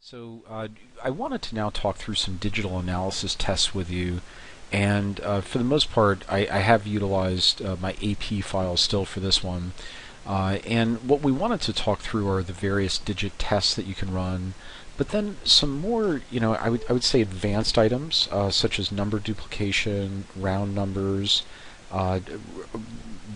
So I wanted to now talk through some digital analysis tests with you, and for the most part, I have utilized my AP file still for this one. And what we wanted to talk through are the various digit tests that you can run, but then some more, I would say advanced items such as number duplication, round numbers, uh,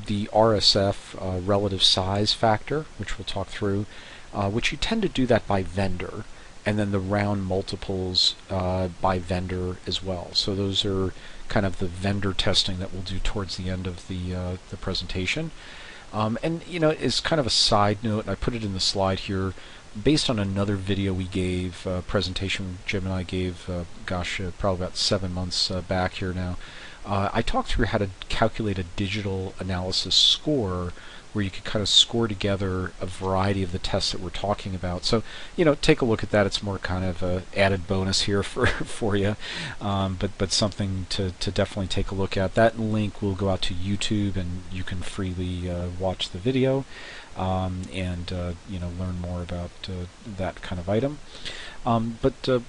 the RSF relative size factor, which we'll talk through, which you tend to do that by vendor, and then the round multiples by vendor as well. So those are kind of the vendor testing that we'll do towards the end of the presentation. And as kind of a side note, and I put it in the slide here, based on another video we gave, presentation Jim and I gave, probably about 7 months back here now. I talked through how to calculate a digital analysis score where you could kind of score together a variety of the tests that we're talking about. So, take a look at that. It's more kind of a added bonus here for you, but something to definitely take a look at. That link will go out to YouTube, and you can freely watch the video and learn more about that kind of item. But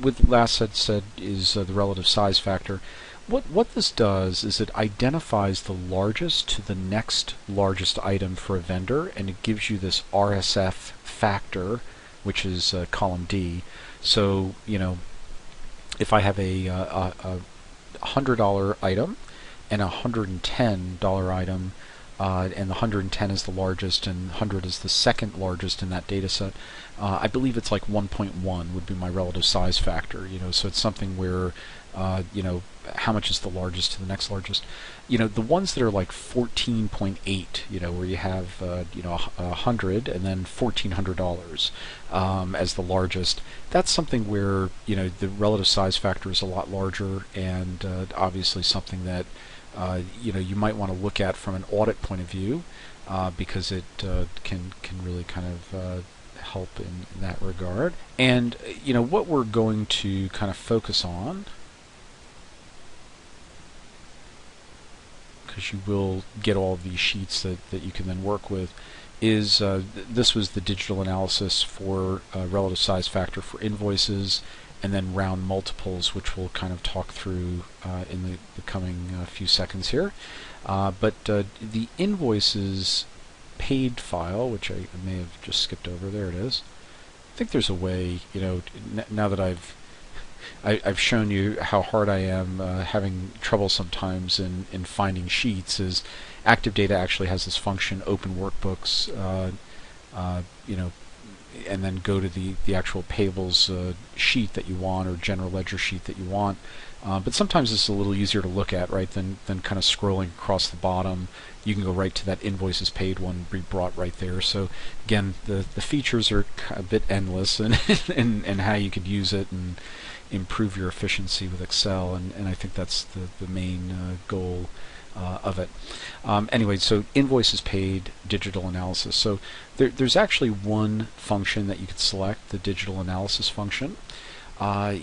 with last said is the relative size factor. What this does is it identifies the largest to the next largest item for a vendor, and it gives you this RSF factor, which is column D. So, if I have a $100 item and a $110 item, and the 110 is the largest and 100 is the second largest in that data set, I believe it's like 1.1 would be my relative size factor. So it's something where how much is the largest to the next largest. The ones that are like 14.8, where you have 100 and then $1,400 as the largest, that's something where the relative size factor is a lot larger, and obviously something that you might want to look at from an audit point of view, because it can really kind of help in that regard. And what we're going to kind of focus on, because you will get all of these sheets that you can then work with, is this was the digital analysis for relative size factor for invoices, and then round multiples, which we'll kind of talk through in the coming few seconds here. But the invoices paid file, which I may have just skipped over, there it is. I think there's a way, now that I've shown you how hard I am having trouble sometimes in finding sheets, is Active Data actually has this function, open workbooks, and then go to the actual payables sheet that you want, or general ledger sheet that you want. But sometimes it's a little easier to look at, right, than kind of scrolling across the bottom. You can go right to that invoices paid one, be brought right there. So again, the features are a bit endless, and and how you could use it and improve your efficiency with Excel, and I think that's the main goal of it. Anyway, so invoices paid, digital analysis. So there's actually one function that you could select, the digital analysis function. A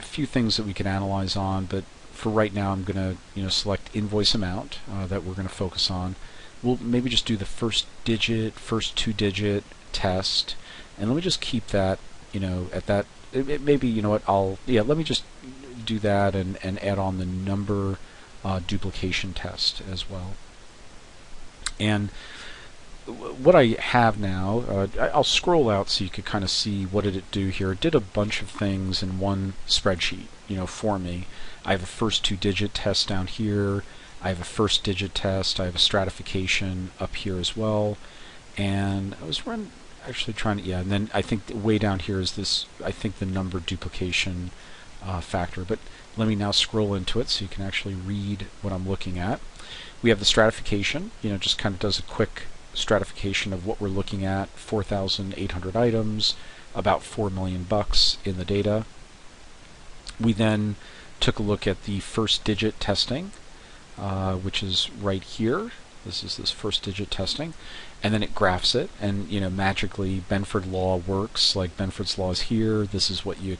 few things that we can analyze on, but for right now I'm going to select invoice amount that we're going to focus on. We'll maybe just do the first two-digit test, and let me just keep that at that. Maybe let me just do that and add on the number duplication test as well. And what I have now, I'll scroll out so you could kind of see what did it do here. It did a bunch of things in one spreadsheet, for me. I have a first two-digit test down here. I have a first digit test. I have a stratification up here as well. And I was actually trying to, and then I think way down here is this, I think the number duplication factor. But let me now scroll into it so you can actually read what I'm looking at. We have the stratification, just kind of does a quick stratification of what we're looking at. 4,800 items, about $4 million in the data. We then took a look at the first digit testing, which is right here. This is this first digit testing, and then it graphs it, and magically Benford law works. Like Benford's law is here. This is what you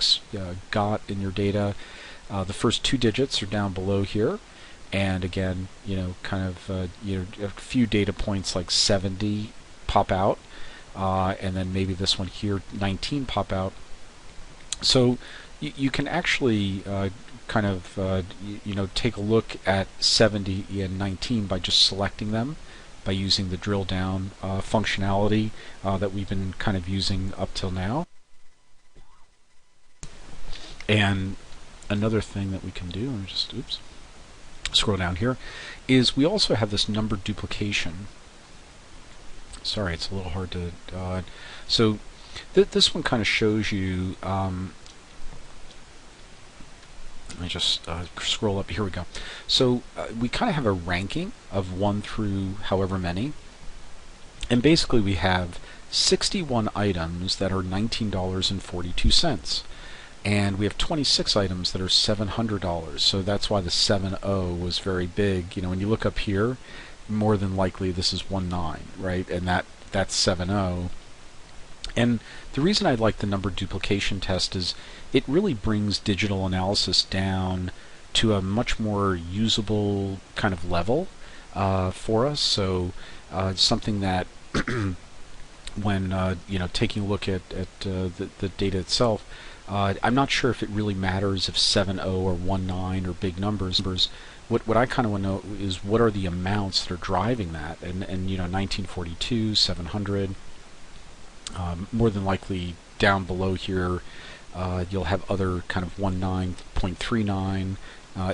got in your data. The first two digits are down below here, and again, kind of a few data points like 70 pop out, and then maybe this one here, 19 pop out. So you can actually kind of take a look at 70 and 19 by just selecting them, by using the drill down functionality that we've been kind of using up till now. And another thing that we can do, and just scroll down here, is we also have this number duplication. Sorry, it's a little hard to. So this one kind of shows you. Let me just scroll up. Here we go. So we kind of have a ranking of 1 through however many, and basically we have 61 items that are $19.42. And we have 26 items that are $700. So that's why the 70 was very big. When you look up here, more than likely this is 19, right? And that's 70. And the reason I like the number duplication test is it really brings digital analysis down to a much more usable kind of level for us. So something that when taking a look at the data itself, I'm not sure if it really matters if 70 or 19 or big numbers. What I kind of want to know is what are the amounts that are driving that, and 1942, 700. More than likely down below here, you'll have other kind of 19.39.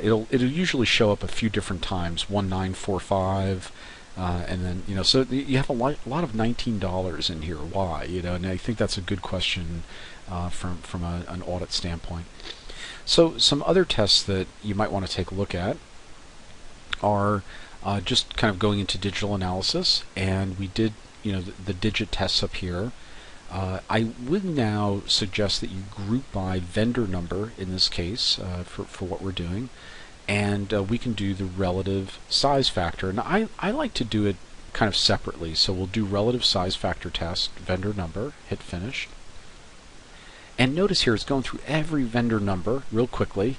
It'll usually show up a few different times, 1945. And then so you have a lot of $19 in here. Why? And I think that's a good question from an audit standpoint. So some other tests that you might want to take a look at are just kind of going into digital analysis, and we did the digit tests up here. I would now suggest that you group by vendor number in this case for what we're doing. And we can do the relative size factor. And I like to do it kind of separately. So we'll do relative size factor test, vendor number, hit finish. And notice here it's going through every vendor number real quickly,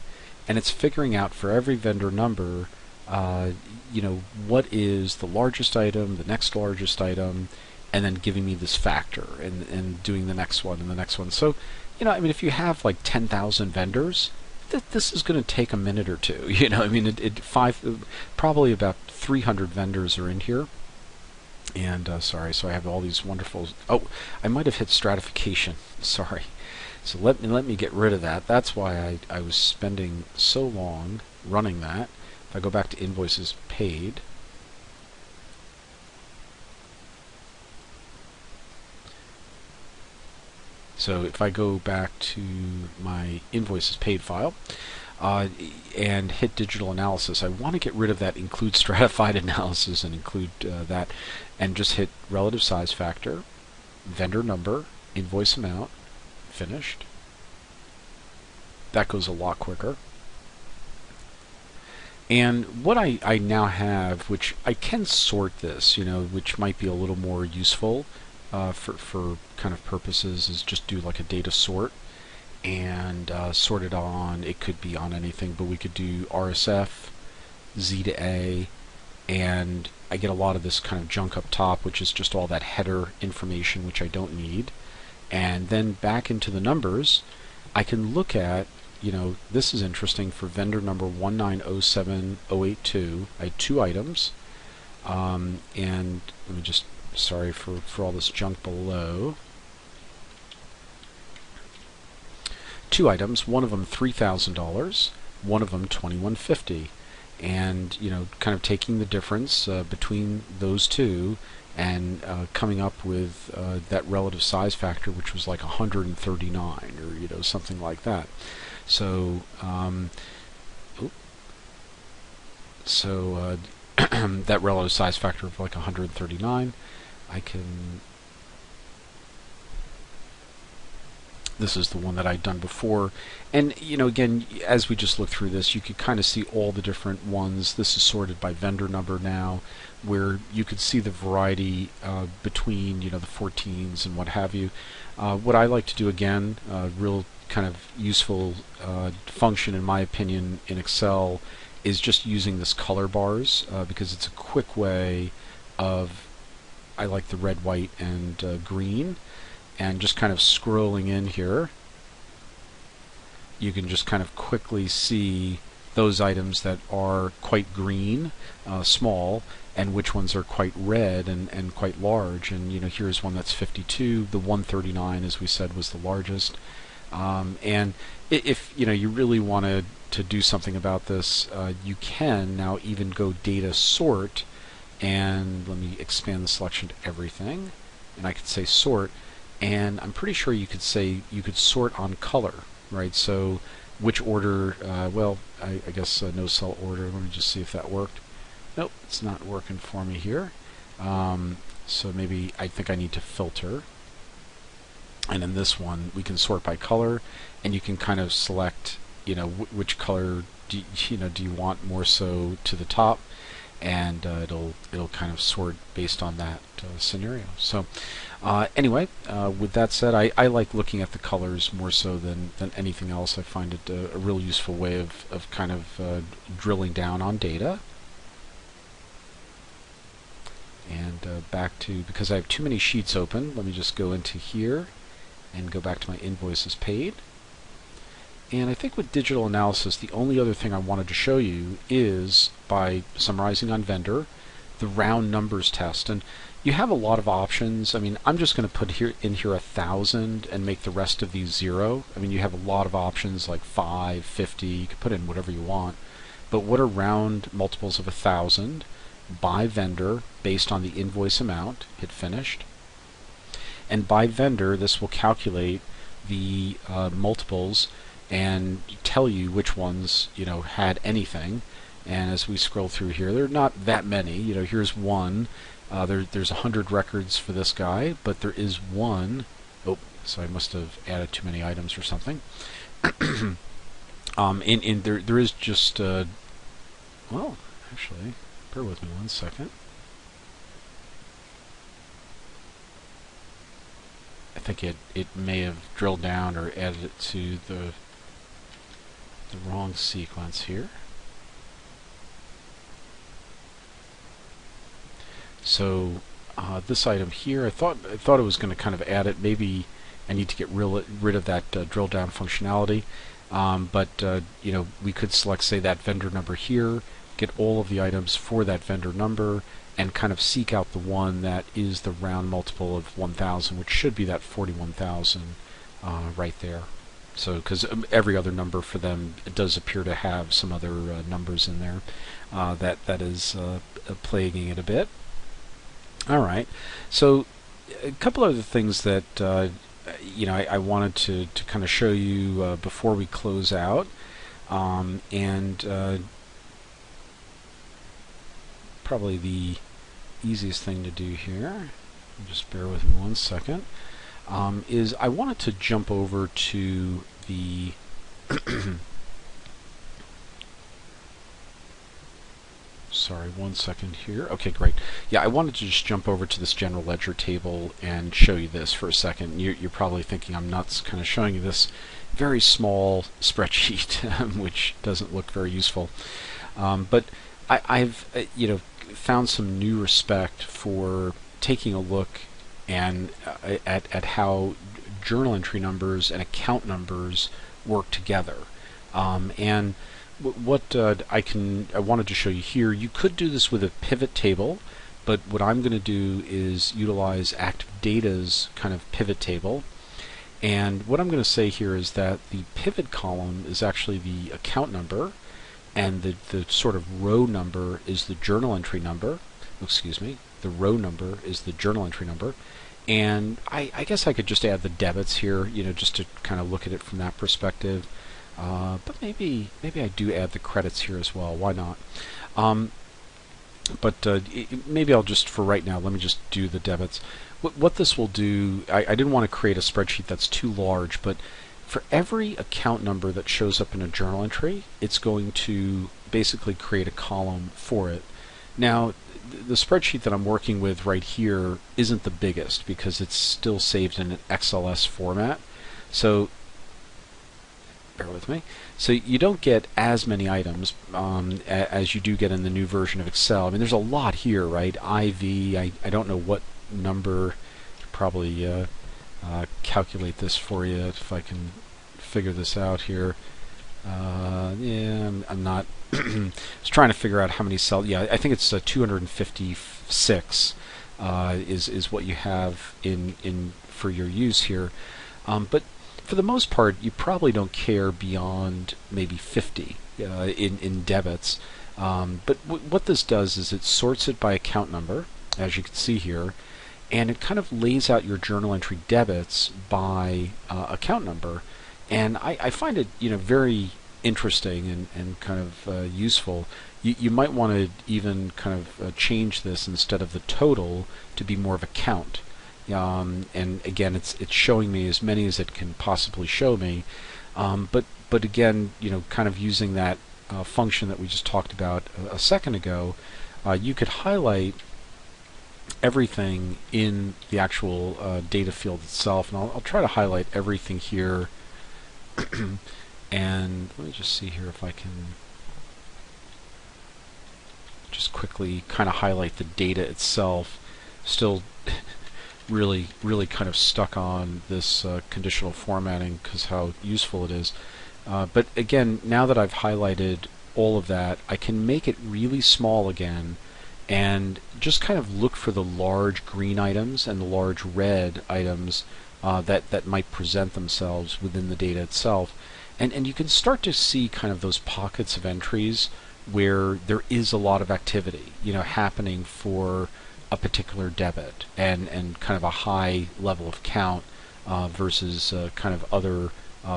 and it's figuring out for every vendor number, what is the largest item, the next largest item, and then giving me this factor and doing the next one and the next one. So, if you have like 10,000 vendors, this is going to take a minute or two. Probably about 300 vendors are in here. And sorry, so I have all these wonderful. Oh, I might have hit stratification. Sorry. So let me get rid of that. That's why I was spending so long running that. If I go back to invoices paid. So if I go back to my invoices paid file and hit digital analysis, I want to get rid of that include stratified analysis and include that, and just hit relative size factor, vendor number, invoice amount, finished. That goes a lot quicker. And what I now have, which I can sort this, which might be a little more useful for kind of purposes, is just do like a data sort and sort it on. It could be on anything, but we could do RSF, Z to A, and I get a lot of this kind of junk up top, which is just all that header information, which I don't need. And then back into the numbers, I can look at, this is interesting for vendor number 1907082. I had 2 items, and let me just, sorry for all this junk below. 2 items, one of them $3,000, one of them $2,150, and kind of taking the difference between those two and coming up with that relative size factor, which was like 139 or something like that. So that relative size factor of like 139, I can. This is the one that I'd done before, and again, as we just look through this, you could kind of see all the different ones. This is sorted by vendor number now, where you could see the variety between the 14s and what have you. What I like to do, again, real kind of useful function in my opinion in Excel, is just using this color bars because it's a quick way of, I like the red, white, and green, and just kind of scrolling in here you can just kind of quickly see those items that are quite green, small, and which ones are quite red and quite large. And here's one that's 52. The 139, as we said, was the largest. And if you really wanted to do something about this, you can now even go data sort, and let me expand the selection to everything, and I could say sort, and I'm pretty sure you could say you could sort on color, right? So which order, well, I guess no cell order. Let me just see if that worked. Nope, it's not working for me here. So maybe I think I need to filter. And in this one, we can sort by color, and you can kind of select, which color do you want more so to the top, and it'll kind of sort based on that scenario. So anyway, with that said, I like looking at the colors more so than anything else. I find it a real useful way of kind of drilling down on data. And back to, because I have too many sheets open, let me just go into here and go back to my invoices paid. And I think with digital analysis, the only other thing I wanted to show you is, by summarizing on vendor, the round numbers test. And you have a lot of options. I mean, I'm just going to put in here 1,000 and make the rest of these 0. I mean, you have a lot of options like 5, 50, you can put in whatever you want. But what are round multiples of 1,000 by vendor based on the invoice amount? Hit finished. And by vendor, this will calculate the multiples and tell you which ones had anything. And as we scroll through here, there are not that many. Here's one. There's 100 records for this guy, but there is one. Oh, so I must have added too many items or something. There is just well, actually, bear with me 1 second. I think it may have drilled down or added it to the wrong sequence here. So this item here, I thought it was going to kind of add it. Maybe I need to get rid of that drill down functionality. But we could select, say, that vendor number here, get all of the items for that vendor number, and kind of seek out the one that is the round multiple of 1,000, which should be that 41,000 right there. So, because every other number for them, it does appear to have some other numbers in there that is plaguing it a bit. All right. So, a couple other things that I wanted to kind of show you before we close out, and probably the easiest thing to do here, just bear with me 1 second, is I wanted to jump over to the sorry, 1 second here. Okay, great. Yeah, I wanted to just jump over to this general ledger table and show you this for a second. You're probably thinking I'm nuts kind of showing you this very small spreadsheet, which doesn't look very useful. But I've found some new respect for taking a look and at how journal entry numbers and account numbers work together. And what I wanted to show you here, you could do this with a pivot table, but what I'm going to do is utilize Active Data's kind of pivot table. And what I'm going to say here is that the pivot column is actually the account number, and the sort of row number is the journal entry number. Excuse me, the row number is the journal entry number. And I guess I could just add the debits here, just to kind of look at it from that perspective. But maybe I do add the credits here as well. Why not? Maybe I'll just, for right now, let me just do the debits. What this will do, I didn't want to create a spreadsheet that's too large, but for every account number that shows up in a journal entry, it's going to basically create a column for it. Now, the spreadsheet that I'm working with right here isn't the biggest because it's still saved in an XLS format. So, bear with me. So you don't get as many items as you do get in the new version of Excel. I mean, there's a lot here, right? IV, I don't know what number, probably calculate this for you if I can figure this out here. Yeah, I'm not. I was trying to figure out how many cells. Yeah, I think it's 256 is what you have in for your use here. But for the most part, you probably don't care beyond maybe 50 in debits. But what this does is it sorts it by account number, as you can see here, and it kind of lays out your journal entry debits by account number. And I find it, very interesting and kind of useful. You might want to even kind of change this instead of the total to be more of a count. And again, it's showing me as many as it can possibly show me. But again, kind of using that function that we just talked about a second ago, you could highlight everything in the actual data field itself. And I'll try to highlight everything here. And let me just see here if I can just quickly kind of highlight the data itself. Still really kind of stuck on this conditional formatting because how useful it is. But again, now that I've highlighted all of that, I can make it really small again and just kind of look for the large green items and the large red items that might present themselves within the data itself. And you can start to see kind of those pockets of entries where there is a lot of activity, happening for a particular debit and kind of a high level of count versus kind of other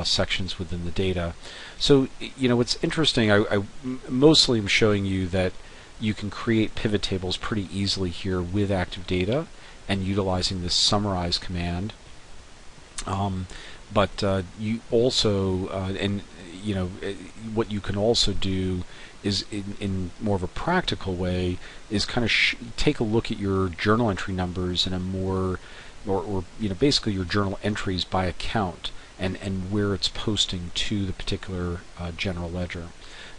sections within the data. So, what's interesting, I mostly am showing you that you can create pivot tables pretty easily here with Active Data and utilizing this summarize command. But you also, what you can also do is in more of a practical way is kind of take a look at your journal entry numbers in a more, or basically your journal entries by account and where it's posting to the particular general ledger.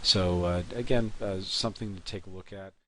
So again, something to take a look at.